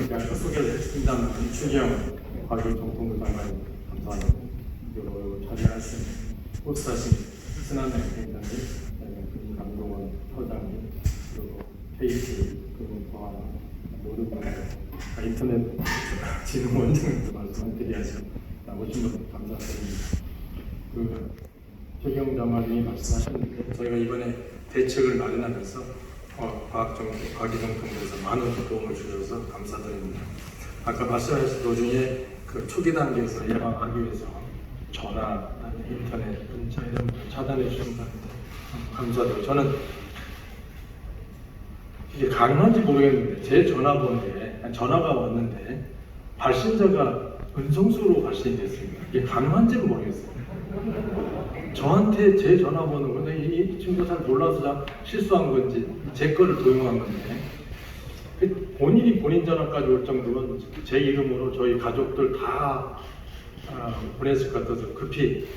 이렇게 아까 소개를 했습니다만 추경 과교통통부 장관님 감사합니다. 그리고 자리하신 호스타신 신한은행 회장님, 강동원 서장님, 그리고 KT 금융통화 모든 분들, 인터넷 진흥원장님도 말씀드려야죠. 나머지 분 감사드립니다. 최경 장관님이 말씀하셨는데 저희가 이번에 대책을 마련하면서 과기정통부에서 많은 도움을 주셔서 감사드립니다. 아까 말씀하신 도중에 그 초기 단계에서 예방하기 위해서 전화, 인터넷, 문자 이런 걸 차단해 주신 분한테 감사드리고, 저는 이게 가능한지 모르겠는데 제 전화번호에 전화가 왔는데 발신자가 은성수로 발신이 됐습니다. 이게 가능한지는 모르겠어요. 저한테 제 전화번호, 근데 이 친구가 잘 몰라서 실수한 건지 제 거를 도용한 건데, 본인이 본인 전화까지 올 정도면 제 이름으로 저희 가족들 다 보냈을 것 같아서 급히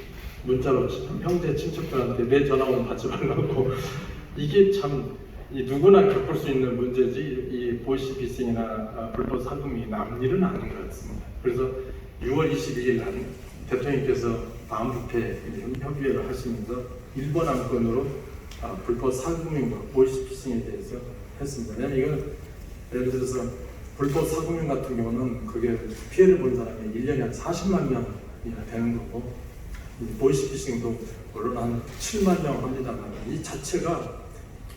문자로 형제 친척들한테 내 전화번호 받지 말라고. 이게 참 누구나 겪을 수 있는 문제지 이 보이스피싱이나 불법 상금이 남 일은 아닌 것 같습니다. 그래서 6월 22일 날 대통령께서 반부패 협의회를 하시면서 1번 안건으로 불법 사금융과 보이스피싱에 대해서 했습니다. 왜냐하면 이건 예를 들어서 불법 사금융 같은 경우는 그게 피해를 본 사람이 1년에 한 40만 명이나 되는 거고, 보이스피싱도 물론 한 7만 명 합니다만 이 자체가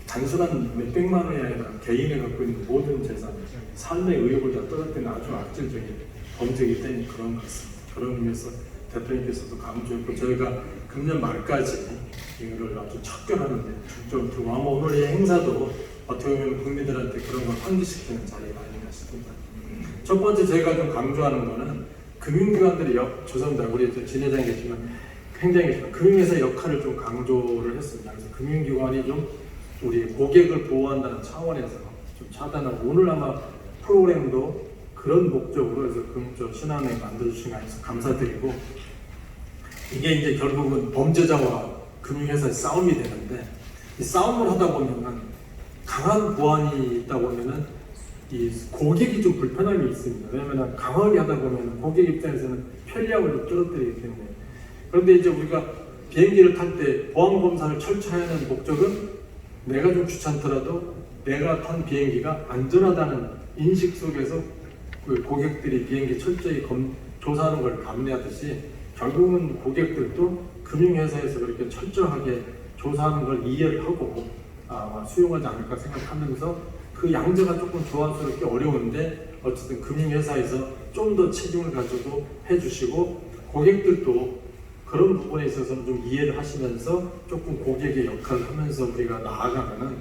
단순한 몇백만 원이 아니라 개인이 갖고 있는 모든 재산, 삶의 의욕을 다 떨어뜨리는 아주 악질적인 범죄이기 때문에 그런 것 같습니다. 그런 의미에서 대통령께서도 강조했고, 저희가 금년 말까지 이거를 아주 척결하는데 중점을 두고, 아마 오늘 이 행사도 어떻게 보면 국민들한테 그런 걸 환기시키는 자리가 아닌가 싶습니다. 첫 번째 저희가 좀 강조하는 거는 금융기관들의 죄송합니다. 우리 진 회장이 계시지만 굉장히 계시지만 금융회사 역할을 좀 강조를 했습니다. 그래서 금융기관이 좀 우리 고객을 보호한다는 차원에서 좀 차단하고, 오늘 아마 프로그램도 그런 목적으로 해서 금융적 신한은행 만들어주신 거 아니어서 감사드리고, 이게 이제 결국은 범죄자와 금융회사의 싸움이 되는데, 이 싸움을 하다 보면은 강한 보안이 있다 보면은 이 고객이 좀 불편함이 있습니다. 왜냐하면 강하게 하다 보면은 고객 입장에서는 편리함을 좀 떨어뜨리기 때문에. 그런데 이제 우리가 비행기를 탈 때 보안 검사를 철저히 하는 목적은 내가 좀 귀찮더라도 내가 탄 비행기가 안전하다는 인식 속에서 그 고객들이 비행기 철저히 조사하는 걸 감내하듯이, 결국은 고객들도 금융회사에서 그렇게 철저하게 조사하는 걸 이해를 하고 수용하지 않을까 생각하면서, 그 양자가 조금 조화스럽게 어려운데 어쨌든 금융회사에서 좀 더 책임을 가지고 해주시고, 고객들도 그런 부분에 있어서는 좀 이해를 하시면서 조금 고객의 역할을 하면서 우리가 나아가면은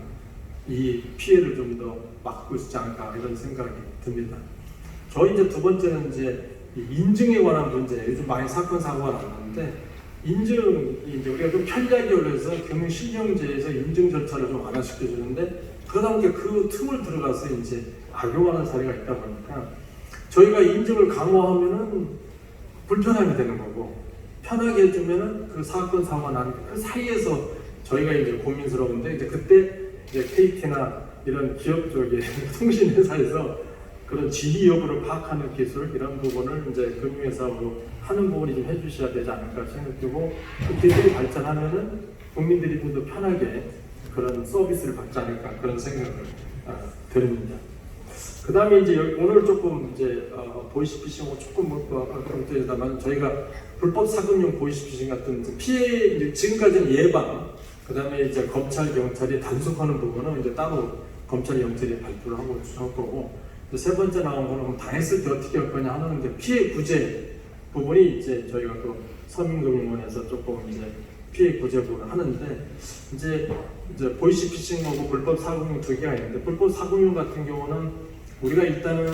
이 피해를 좀 더 막고 있지 않을까 이런 생각이 듭니다. 저희 이제 두 번째는 이제 인증에 관한 문제, 요즘 많이 사건 사고가 나는데, 인증이 이제 우리가 좀 편리하게 올려서 금융실명제에서 인증 절차를 좀 완화시켜 주는데, 그러다 보니까 그 틈을 들어가서 이제 악용하는 사례가 있다 보니까 저희가 인증을 강화하면은 불편함이 되는 거고, 편하게 해주면은 그 사건 사고가 나는 그 사이에서 저희가 이제 고민스러운데, 이제 그때 이제 KT나 이런 기업 쪽의 통신회사에서 그런 지리 여부를 파악하는 기술, 이런 부분을 이제 금융회사로 하는 부분이 좀 해주셔야 되지 않을까 생각되고, 그 기술이 발전하면은 국민들이 좀 더 편하게 그런 서비스를 받지 않을까 그런 생각을 드립니다. 그 다음에 이제 오늘 조금 이제 보이스피싱하고 조금 문제다만, 저희가 불법 사금융 보이스피싱 같은 피해, 이제 지금까지는 예방, 그 다음에 이제 검찰 경찰이 단속하는 부분은 이제 따로 검찰 경찰이 발표를 하고 할 거고, 세 번째 나온 거는 당했을 때 어떻게 할 거냐 하는 게 피해 구제 부분이 이제 저희가 또 서민금융원에서 조금 이제 피해 구제 부분을 하는데, 이제 보이스피싱하고 불법 사금융 두 개가 있는데, 불법 사금융 같은 경우는 우리가 일단은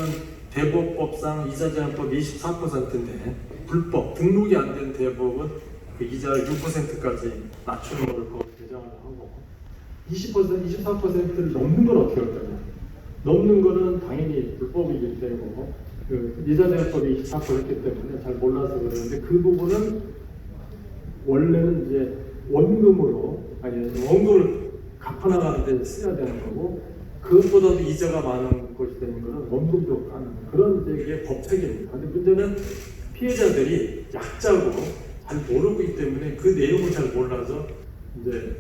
대법법상 이자제한법 24%인데 불법 등록이 안 된 대법은 그 이자를 6%까지 낮추는 것을 개정을 하고, 20%, 24%를 넘는 건 어떻게 할 거냐? 넘는 거는 당연히 불법이기 때문에 그 이자제한법이 24%였기 때문에 잘 몰라서 그러는데, 그 부분은 원래는 이제 원금을 갚아나가는 데 써야 되는 거고, 그것보다도 이자가 많은 것이라는 것은 원금도 하는 그런 이제 법 체계입니다. 근데 문제는 피해자들이 약자고 잘 모르기 때문에 그 내용을 잘 몰라서 이제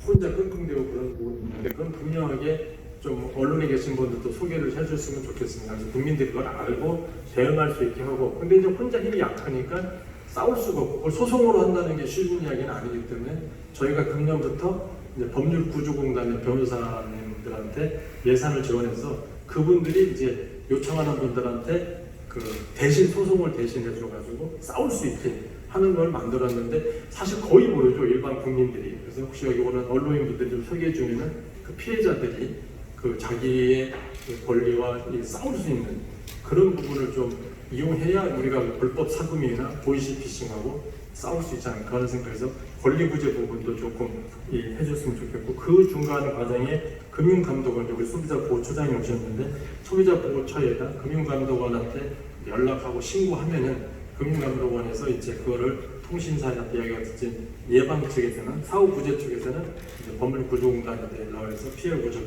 혼자 끙끙대고 그런 부분이 있는데, 그건 분명하게 좀 언론에 계신 분들도 소개를 해줬으면 좋겠습니다. 그래서 국민들이 그걸 알고 대응할 수 있게 하고, 근데 이제 혼자 힘이 약하니까 싸울 수가 없고, 그걸 소송으로 한다는 게 쉬운 이야기는 아니기 때문에 저희가 금년부터 이제 법률구조공단의 변호사님들한테 예산을 지원해서 그분들이 이제 요청하는 분들한테 그 대신 소송을 대신해 줘가지고 싸울 수 있게 하는 걸 만들었는데, 사실 거의 모르죠, 일반 국민들이. 그래서 혹시 여기 오는 언론인분들이 좀 소개해 주면은 그 피해자들이 그 자기의 그 권리와 싸울 수 있는 그런 부분을 좀 이용해야 우리가 불법 사금이나 보이시피싱하고 싸울 수 있지 않을까 하는 생각에서 권리구제 부분도 조금 해줬으면 좋겠고, 그 중간 과정에 금융감독원, 우리 소비자보호처장이 오셨는데 소비자보호처에다 금융감독원한테 연락하고 신고하면은 금융감독원에서 이제 그거를 통신사한테 이야기하듯이 예방 측에서는, 사후구제 측에서는 이제 법률구조공단한테 연락을 해서 피해 구조가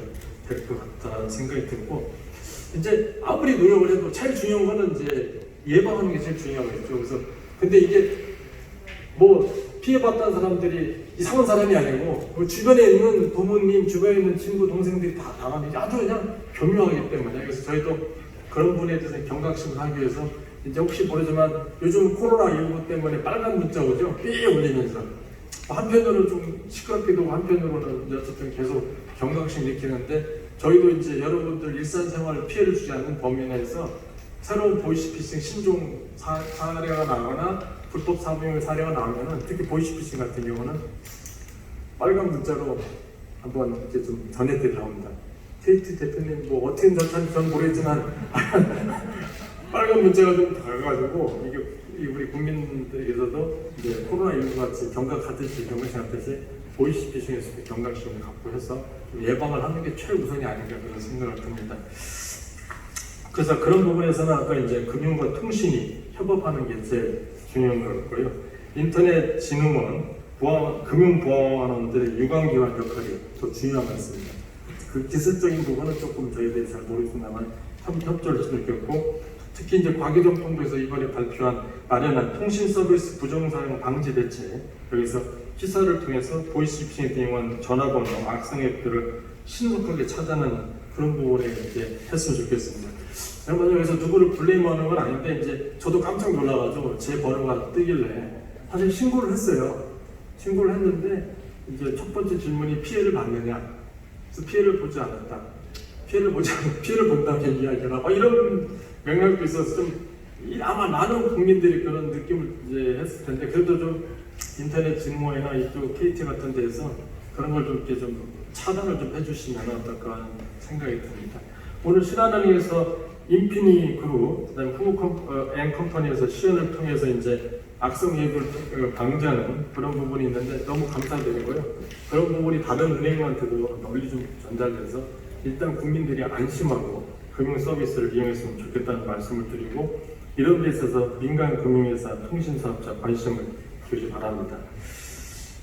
될 것 같다는 생각이 들고, 이제 아무리 노력을 해도 제일 중요한 거는 이제 예방하는 게 제일 중요하겠죠. 그래서 근데 이게 뭐 피해봤다는 사람들이 이상한 사람이 아니고 그 주변에 있는 부모님, 주변에 있는 친구, 동생들이 다 당하는 게 아주 그냥 교묘하기 때문에, 그래서 저희도 그런 부분에 대해서 경각심을 하기 위해서 이제 혹시 모르지만 요즘 코로나19 때문에 빨간 문자 오죠? 삐 울리면서 한편으로는 좀 시끄럽기도 하고 한편으로는 어쨌든 계속 경각심 일으키는데, 저희도 이제 여러분들 일상생활 피해를 주지 않는 범위 내에서 새로운 보이시피싱 신종 사례가 나거나 불법 사무용 사례가 나오면은, 특히 보이시피싱 같은 경우는 빨간 문자로 한번 이렇게 좀 전해드리려 합니다. KT 대표님 뭐 어떻게 전찬지 전 모르겠지만 빨간 문자가 좀 다가가지고 이게 우리 국민들에게서도 이제 코로나19 같이 경각하듯이 경각하듯이 보이시피싱에서 경각심을 갖고 해서 예방을 하는 게 최우선이 아닌가 그런 생각을 듭니다. 그래서 그런 부분에서는 아까 이제 금융과 통신이 협업하는 게 제일 중요한 것 같고요. 인터넷 진흥원, 금융보안원들의 유관기관 역할이 더 중요한 것 같습니다. 그 기술적인 부분은 조금 저희들이 잘 모르겠습니다만 협조를 했으면 좋겠고, 특히 이제 과기정통부에서 이번에 마련한 통신 서비스 부정사용 방지 대책, 여기서 시사를 통해서 보이시피싱에 대응한 전화번호, 악성 앱들을 신속하게 차단하는 그런 부분에 이제 했으면 좋겠습니다. 여러분, 여기서 누구를 블레임하는 건 아닌데, 이제 저도 깜짝 놀라가지고 제 번호가 뜨길래 사실 신고를 했어요. 신고를 했는데 이제 첫 번째 질문이 피해를 봤느냐? 그래서 피해를 보지 않았다. 피해를 본다면 이야기하라. 이런 맥락도 있어서 좀 아마 많은 국민들이 그런 느낌을 이제 했을 텐데, 그래도 좀 인터넷 진흥원이나 이쪽 KT 같은 데에서 그런 걸 좀 이렇게 좀 차단을 좀 해주시면 어떨까 하는 생각이 듭니다. 오늘 신한은행에서 인피니 그룹, 그다음에 후무컴퍼니에서 시연을 통해서 이제 악성 앱을 방지하는 그런 부분이 있는데 너무 감사드리고요. 그런 부분이 다른 은행한테도 널리 좀 전달돼서 일단 국민들이 안심하고 금융 서비스를 이용했으면 좋겠다는 말씀을 드리고, 이런 데 있어서 민간 금융회사, 통신사업자 관심을 주시기 바랍니다.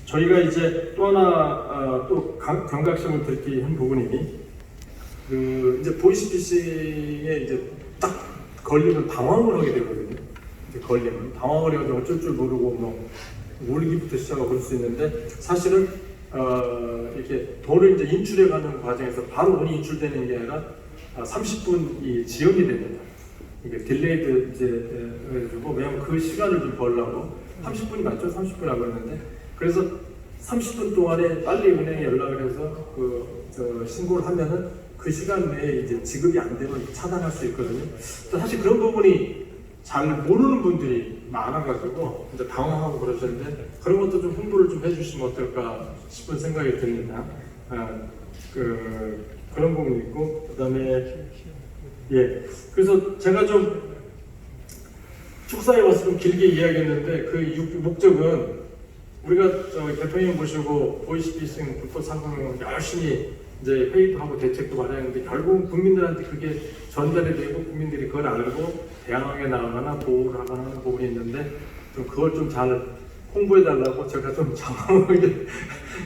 저희가 이제 또 하나 또 경각심을 드리기 한 부분이, 그 이제 보이시피싱에 이제 딱 걸리면 당황을 하게 되거든요. 이제 걸리면 당황을 해가지고 어쩔 줄 모르고 뭐 울기부터 시작하고 그럴 수 있는데, 사실은 이렇게 돈을 이제 인출해가는 과정에서 바로 돈이 인출되는 게 아니라 30분이 지연이 됩니다. 이게 딜레이드 이제 해가지고, 왜냐면 그 시간을 좀 벌려고 30분이 맞죠? 30분이라고 했는데, 그래서 30분 동안에 빨리 은행에 연락을 해서 신고를 하면은 그 시간 내에 이제 지급이 안 되면 차단할 수 있거든요. 사실 그런 부분이 잘 모르는 분들이 많아가지고 이제 당황하고 그러셨는데, 그런 것도 좀 홍보를 좀 해주시면 어떨까 싶은 생각이 듭니다. 그런 부분이 있고, 그다음에 그래서 제가 좀 축사에 와서 좀 길게 이야기했는데, 그 목적은 우리가 대통령 모시고 보이시피싱 불법 상품을 열심히 이제 회의도 하고 대책도 마련했는데, 결국은 국민들한테 그게 전달이 되고 국민들이 그걸 알고 대항하게 나가거나 보호를 하거나 하는 부분이 있는데, 좀 그걸 좀 잘 홍보해 달라고 제가 좀 장황하게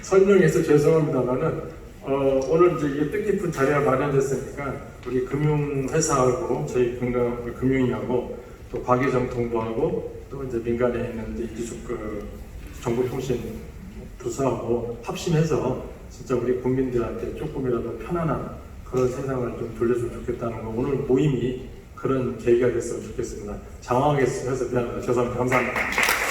설명해서 죄송합니다만은, 오늘 이제 이게 뜻깊은 자리가 마련됐으니까 우리 금융회사하고 저희 금융위하고 또 과기정통부하고 또 이제 민간에 있는 이제 이기숙 정보통신 부서하고 합심해서 진짜 우리 국민들한테 조금이라도 편안한 그런 세상을 좀 돌려주면 좋겠다는 거, 오늘 모임이 그런 계기가 됐으면 좋겠습니다. 장황하게 해서 미안합니다. 죄송합니다. 감사합니다.